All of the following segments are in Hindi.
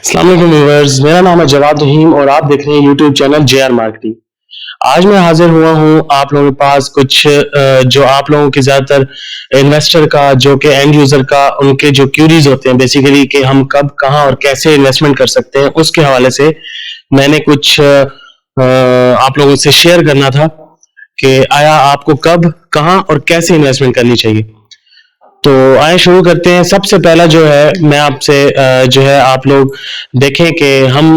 अस्सलाम वालेकुम व्यूअर्स, मेरा नाम है जवाद रहीम और आप देख रहे हैं यूट्यूब चैनल जेआर मार्केटिंग। आज मैं हाजिर हुआ हूँ आप लोगों के पास कुछ जो आप लोगों के ज्यादातर इन्वेस्टर का जो कि एंड यूजर का उनके जो क्यूरीज होते हैं बेसिकली कि हम कब कहाँ और कैसे इन्वेस्टमेंट कर सकते हैं, उसके हवाले से मैंने कुछ आप लोगों से शेयर करना था कि आया आपको कब कहाँ और कैसे इन्वेस्टमेंट करनी चाहिए। तो आए शुरू करते हैं। सबसे पहला जो है मैं आपसे जो है आप लोग देखें कि हम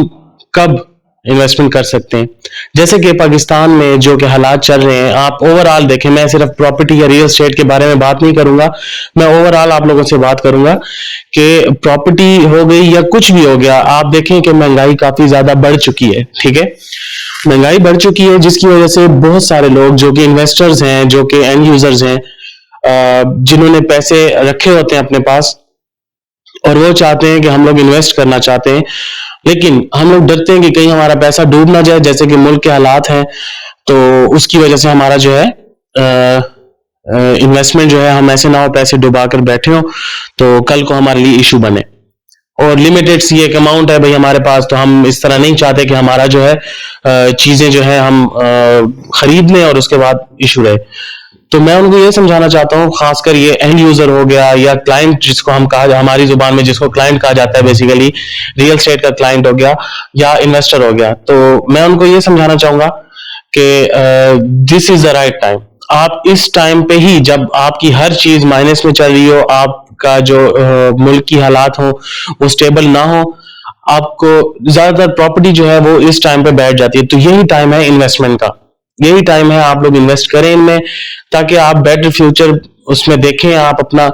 कब इन्वेस्टमेंट कर सकते हैं। जैसे कि पाकिस्तान में जो कि हालात चल रहे हैं, आप ओवरऑल देखें। मैं सिर्फ प्रॉपर्टी या रियल एस्टेट के बारे में बात नहीं करूंगा, मैं ओवरऑल आप लोगों से बात करूंगा कि प्रॉपर्टी हो गई या कुछ भी हो गया, आप देखें कि महंगाई काफी ज्यादा बढ़ चुकी है। ठीक है, महंगाई बढ़ चुकी है जिसकी वजह से बहुत सारे लोग जो कि इन्वेस्टर्स हैं, जो कि एंड यूजर्स हैं, जिन्होंने पैसे रखे होते हैं अपने पास और वो चाहते हैं कि हम लोग इन्वेस्ट करना चाहते हैं, लेकिन हम लोग डरते हैं कि कहीं हमारा पैसा डूब ना जाए, जैसे कि मुल्क के हालात हैं। तो उसकी वजह से हमारा जो है इन्वेस्टमेंट जो है, हम ऐसे ना हो पैसे डुबा कर बैठे हो तो कल को हमारे लिए इशू बने। और लिमिटेड सी एक अमाउंट है भाई हमारे पास, तो हम इस तरह नहीं चाहते कि हमारा जो है चीजें जो है हम खरीद लें और उसके बाद इशू रहे। तो मैं उनको ये समझाना चाहता हूँ, खासकर ये एंड यूजर हो गया या क्लाइंट जिसको हम कहा, हमारी जुबान में जिसको क्लाइंट कहा जाता है, बेसिकली रियल एस्टेट का क्लाइंट हो गया या इन्वेस्टर हो गया। तो मैं उनको ये समझाना चाहूंगा कि this is the right time. आप इस टाइम पे ही, जब आपकी हर चीज माइनस में चल रही हो, आपका जो मुल्क की हालात हो वो स्टेबल ना हो, आपको ज्यादातर प्रॉपर्टी जो है वो इस टाइम पे बैठ जाती है। तो यही टाइम है इन्वेस्टमेंट का, यही टाइम है आप लोग इन्वेस्ट करें इनमें, ताकि आप बेटर फ्यूचर उसमें देखें आप अपना।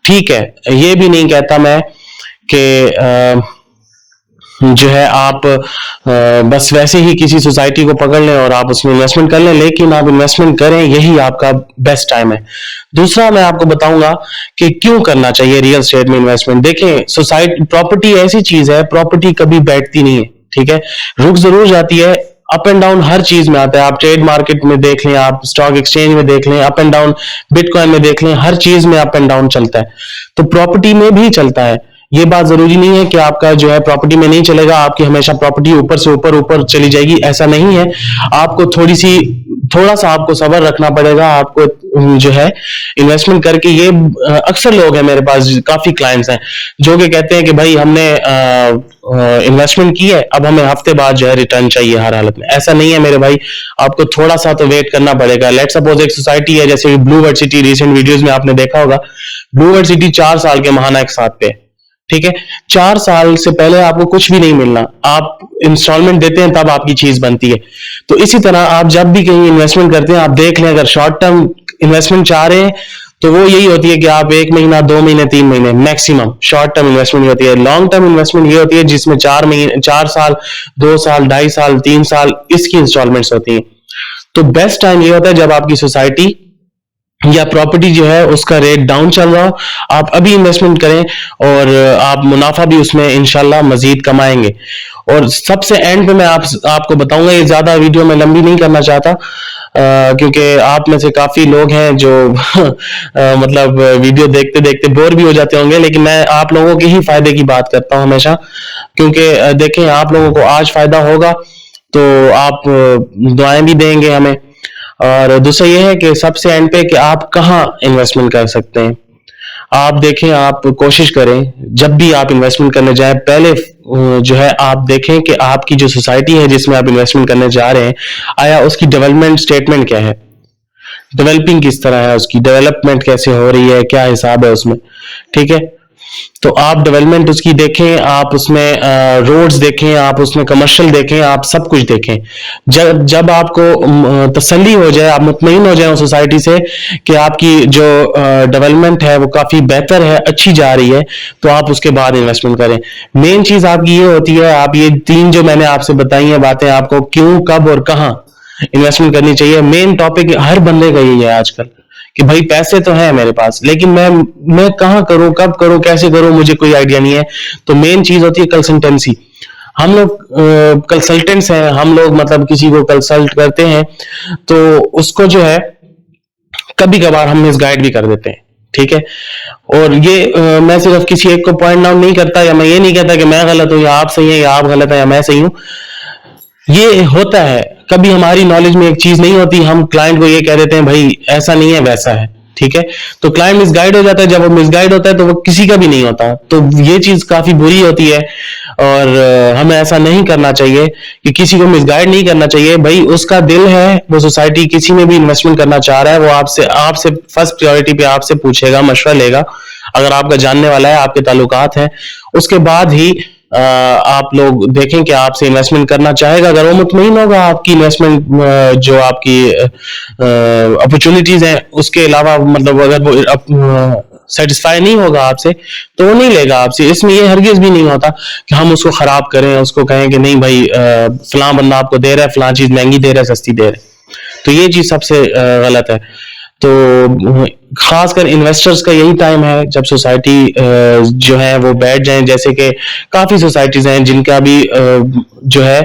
ठीक है, ये भी नहीं कहता मैं कि जो है आप बस वैसे ही किसी सोसाइटी को पकड़ लें और आप उसमें इन्वेस्टमेंट कर लें, लेकिन आप इन्वेस्टमेंट करें, यही आपका बेस्ट टाइम है। दूसरा मैं आपको बताऊंगा कि क्यों करना चाहिए रियल एस्टेट में इन्वेस्टमेंट। देखें, सोसाइटी प्रॉपर्टी ऐसी चीज है, प्रॉपर्टी कभी बैठती नहीं है। ठीक है, रुक जरूर जाती है, अप एंड डाउन हर चीज में आता है। आप ट्रेड मार्केट में देख लें, आप स्टॉक एक्सचेंज में देख लें, अप एंड डाउन, बिटकॉइन में देख लें, हर चीज में अप एंड डाउन चलता है। तो प्रॉपर्टी में भी चलता है। ये बात जरूरी नहीं है कि आपका जो है प्रॉपर्टी में नहीं चलेगा, आपकी हमेशा प्रॉपर्टी ऊपर से ऊपर ऊपर चली जाएगी, ऐसा नहीं है। आपको थोड़ा सा आपको सब्र रखना पड़ेगा। आपको जो है इन्वेस्टमेंट करके, ये अक्सर लोग हैं मेरे पास, काफी क्लाइंट्स हैं जो कि कहते हैं कि भाई हमने इन्वेस्टमेंट की है, अब हमें हफ्ते बाद जो है रिटर्न चाहिए हर हालत में। ऐसा नहीं है मेरे भाई, आपको थोड़ा सा तो वेट करना पड़ेगा। लेट सपोज एक सोसाइटी है जैसे Blue World City, recent videos में आपने देखा होगा, ब्लू वर्ड सिटी 4 साल के महाना एक साथ पे। ठीक है, 4 साल से पहले आपको कुछ भी नहीं मिलना, आप इंस्टॉलमेंट देते हैं तब आपकी चीज बनती है। तो इसी तरह आप जब भी कहीं इन्वेस्टमेंट करते हैं, आप देख लें, अगर शॉर्ट टर्म इन्वेस्टमेंट चाह रहे हैं तो वो यही होती है कि आप 1 महीना, 2 महीने, 3 महीने मैक्सिमम शॉर्ट टर्म इन्वेस्टमेंट होती है। लॉन्ग टर्म इन्वेस्टमेंट ये होती है जिसमें 4 महीने, 4 साल, 2 साल, 2.5 साल, 3 साल इसकी इंस्टॉलमेंट्स होती हैं। तो बेस्ट टाइम ये होता है जब आपकी सोसाइटी या प्रॉपर्टी जो है उसका रेट डाउन चल रहा हो, आप अभी इन्वेस्टमेंट करें और आप मुनाफा भी उसमें इंशाल्लाह मजीद कमाएंगे। और सबसे एंड पे मैं आपको बताऊंगा, ये ज्यादा वीडियो में लंबी नहीं करना चाहता क्योंकि आप में से काफी लोग हैं जो मतलब वीडियो देखते देखते बोर भी हो जाते होंगे, लेकिन मैं आप लोगों के ही फायदे की बात करता हूं हमेशा। क्योंकि देखें, आप लोगों को आज फायदा होगा तो आप दुआएं भी देंगे हमें। और दूसरा ये है कि सबसे एंड पे कि आप कहाँ इन्वेस्टमेंट कर सकते हैं। आप देखें, आप कोशिश करें जब भी आप इन्वेस्टमेंट करने जाएं, पहले जो है आप देखें कि आपकी जो सोसाइटी है जिसमें आप इन्वेस्टमेंट करने जा रहे हैं, आया उसकी डेवलपमेंट स्टेटमेंट क्या है, डेवलपिंग किस तरह है, उसकी डेवलपमेंट कैसे हो रही है, क्या हिसाब है उसमें। ठीक है, तो आप डेवलपमेंट उसकी देखें, आप उसमें रोड्स देखें, आप उसमें कमर्शियल देखें, आप सब कुछ देखें। जब जब आपको तसल्ली हो जाए, आप मुतमईन हो जाए उस सोसाइटी से कि आपकी जो डेवलपमेंट है वो काफी बेहतर है, अच्छी जा रही है, तो आप उसके बाद इन्वेस्टमेंट करें। मेन चीज आपकी ये होती है, आप ये 3 जो मैंने आपसे बताई है बातें, आपको क्यों, कब और कहाँ इन्वेस्टमेंट करनी चाहिए। मेन टॉपिक हर बंदे का यही है आजकल कि भाई पैसे तो हैं मेरे पास, लेकिन मैं कहाँ करूं, कब करूं, कैसे करूं, मुझे कोई आइडिया नहीं है। तो मेन चीज होती है कंसल्टेंसी। हम लोग कंसल्टेंट्स हैं, हम लोग मतलब किसी को कंसल्ट करते हैं तो उसको जो है कभी कभार हम मिस गाइड भी कर देते हैं। ठीक है। और ये मैं सिर्फ किसी एक को पॉइंट आउट नहीं करता, या मैं ये नहीं कहता कि मैं गलत हूं या आप सही है, या आप गलत है या मैं सही हूं। ये होता है, कभी हमारी नॉलेज में एक चीज नहीं होती, हम क्लाइंट को ये कह देते हैं भाई ऐसा नहीं है वैसा है, ठीक है। तो क्लाइंट मिसगाइड हो जाता है, जब वो मिसगाइड होता है तो वो किसी का भी नहीं होता, तो ये चीज काफी बुरी होती है। और हमें ऐसा नहीं करना चाहिए कि किसी को मिसगाइड नहीं करना चाहिए। भाई उसका दिल है, वो सोसाइटी किसी में भी इन्वेस्टमेंट करना चाह रहा है, वो आपसे आपसे फर्स्ट प्रायोरिटी पे आपसे पूछेगा, मशवरा लेगा, अगर आपका जानने वाला है, आपके ताल्लुकात हैं, उसके बाद ही आप लोग देखें कि आपसे इन्वेस्टमेंट करना चाहेगा। अगर वो मुतमईन होगा आपकी इन्वेस्टमेंट, जो आपकी अपॉर्चुनिटीज हैं उसके अलावा, मतलब अगर वो सेटिस्फाई नहीं होगा आपसे, तो वो नहीं लेगा आपसे। इसमें ये हरगिज भी नहीं होता कि हम उसको खराब करें, उसको कहें कि नहीं भाई फलां बंदा आपको दे रहा है, फलां चीज महंगी दे रहा है, सस्ती दे रहा है, तो ये चीज सबसे गलत है। तो खासकर इन्वेस्टर्स का यही टाइम है जब सोसाइटी जो है वो बैठ जाए। जैसे कि काफी सोसाइटीज हैं जिनका भी जो है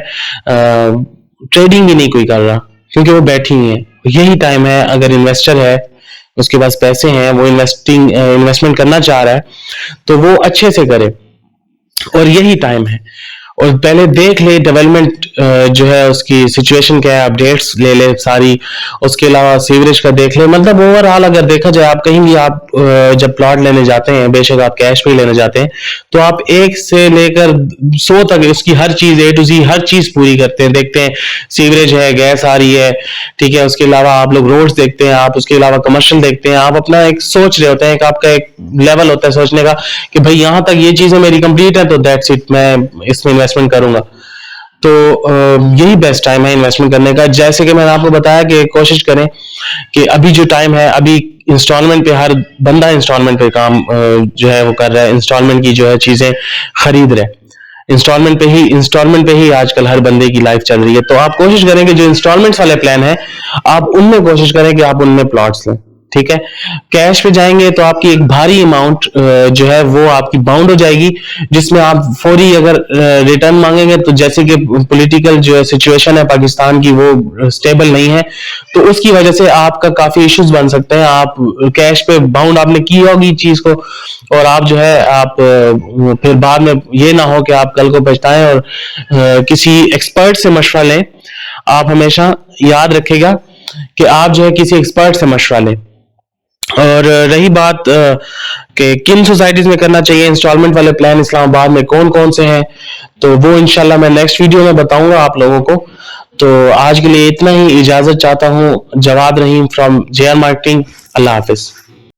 ट्रेडिंग भी नहीं कोई कर रहा, क्योंकि वो बैठी ही है। यही टाइम है, अगर इन्वेस्टर है, उसके पास पैसे हैं, वो इन्वेस्टमेंट करना चाह रहा है, तो वो अच्छे से करे, और यही टाइम है। और पहले देख ले डेवलपमेंट जो है उसकी सिचुएशन क्या है, अपडेट्स ले ले सारी। उसके अलावा सीवरेज का देख ले, मतलब ओवरऑल अगर देखा जाए, आप कहीं भी आप जब प्लॉट लेने जाते हैं, बेशक आप कैश पे लेने जाते हैं, तो आप 1 से लेकर 100 तक उसकी हर चीज A to Z हर चीज पूरी करते हैं, देखते हैं सीवरेज है, गैस आ रही है, ठीक है। उसके अलावा आप लोग रोड्स देखते हैं, आप उसके अलावा कमर्शियल देखते हैं, आप अपना एक सोच रहे होते हैं, आपका एक लेवल होता है सोचने का कि भाई यहां तक ये चीजें मेरी कंप्लीट है, तो दैट्स इट, मैं इसमें इन्वेस्टमेंट करूंगा। तो यही बेस्ट टाइम है इन्वेस्टमेंट करने का। जैसे कि मैंने आपको बताया कि कोशिश करें कि अभी जो टाइम है, अभी इंस्टॉलमेंट पे हर बंदा इंस्टॉलमेंट पे काम जो है वो कर रहा है, इंस्टॉलमेंट की जो है चीजें खरीद रहे हैं, इंस्टॉलमेंट पे ही आजकल हर बंदे की लाइफ चल रही है। तो आप कोशिश करें कि जो इंस्टॉलमेंट्स वाले प्लान है, आप उनमें कोशिश करें कि आप उनमें प्लॉट्स लें, ठीक है। कैश पे जाएंगे तो आपकी एक भारी अमाउंट जो है वो आपकी बाउंड हो जाएगी, जिसमें आप फौरी अगर रिटर्न मांगेंगे, तो जैसे कि पॉलिटिकल जो सिचुएशन है पाकिस्तान की वो स्टेबल नहीं है, तो उसकी वजह से आपका काफी इश्यूज बन सकते हैं। आप कैश पे बाउंड आपने की होगी चीज को, और आप जो है आप फिर बाद में ये ना हो कि आप कल को पछताएं, और किसी एक्सपर्ट से मशवरा लें। आप हमेशा याद रखेगा कि आप जो है किसी एक्सपर्ट से मशवरा लें। और रही बात कि किन सोसाइटीज में करना चाहिए इंस्टॉलमेंट वाले प्लान, इस्लामाबाद में कौन कौन से हैं, तो वो इंशाल्लाह मैं नेक्स्ट वीडियो में बताऊंगा आप लोगों को। तो आज के लिए इतना ही, इजाजत चाहता हूँ। Jawad Rahim from JR marketing. अल्लाह हाफिज।